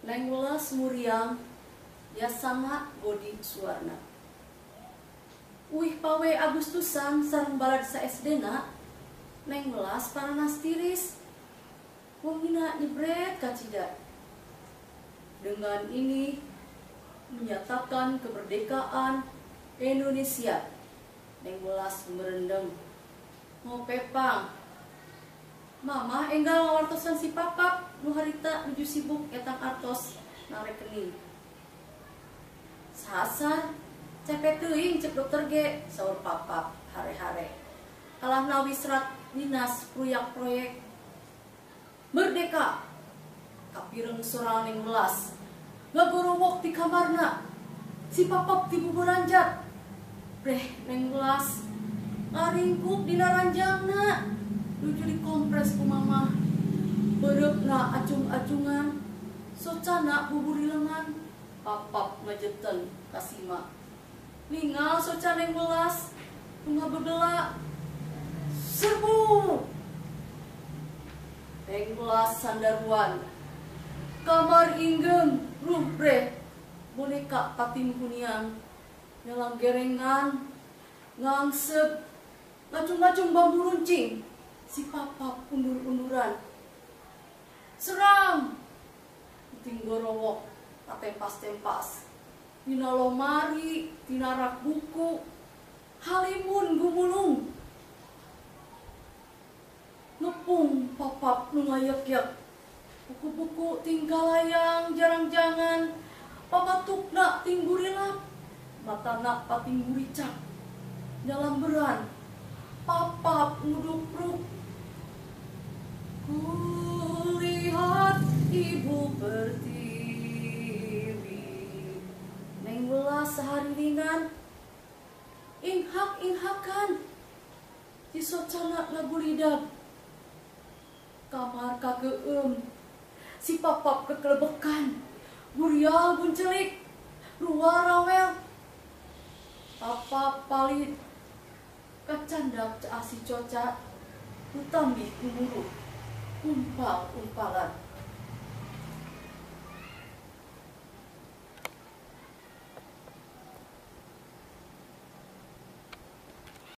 Neng welas muriang ya sangat bodi suarna. Uih pawe Agustusan sareng balad sa SD na. Neng welas paranas tiris. Wongina nyebret kacida. Dengan ini menyatakan kemerdekaan Indonesia. Neng welas merendeng. Mau pepang. Mama enggal ngawartosan si papap nu harita nuju sibuk etang artos na rekening. Sasar cepet teuing cek dokter ge saur papap hare-hare. Alah nawi serat dinas proyek merdeka. Kapireng sorang ning welas ngagorowok di kamarna. Si papap ti buburanjat. Breh neng welas ngaringkuk dina ranjangna. Nuju dikompres ku mama. Bereupna acung-acungan. Socana buburi lengan. Papap ngajeten kasima. Ningal soca neng welas. Bunga bedela. Serbu. Neng welas sandaruan. Kamar inggem. Ruh breh. Boneka pating hunian. Nyalang gerengan. Ngangsep. Ngacung-ngacung bambu runcing. Si papap undur-unduran. Serang. Puting gorowok. Tempas-tempas. Tina lomari. Tina rak buku. Halimun gumulung. Ngepung papap nungayek-yek. Buku-buku tingkah layang jarang-jangan. Papatukna tinggurilap. Matana patingguricak. Nyalamberan. Papap nguduk-ruk. Kulihat ibu pertiwi. Neng welas seharilingan. Inghak-inghakan. Di socana ngabulidag. Kamar kageum. Si papap kekelebekan. Burial buncelik. Luar rawel. Papap palit. Kacandak caasi coca. Utambih kumuru. Umpal-umpalan.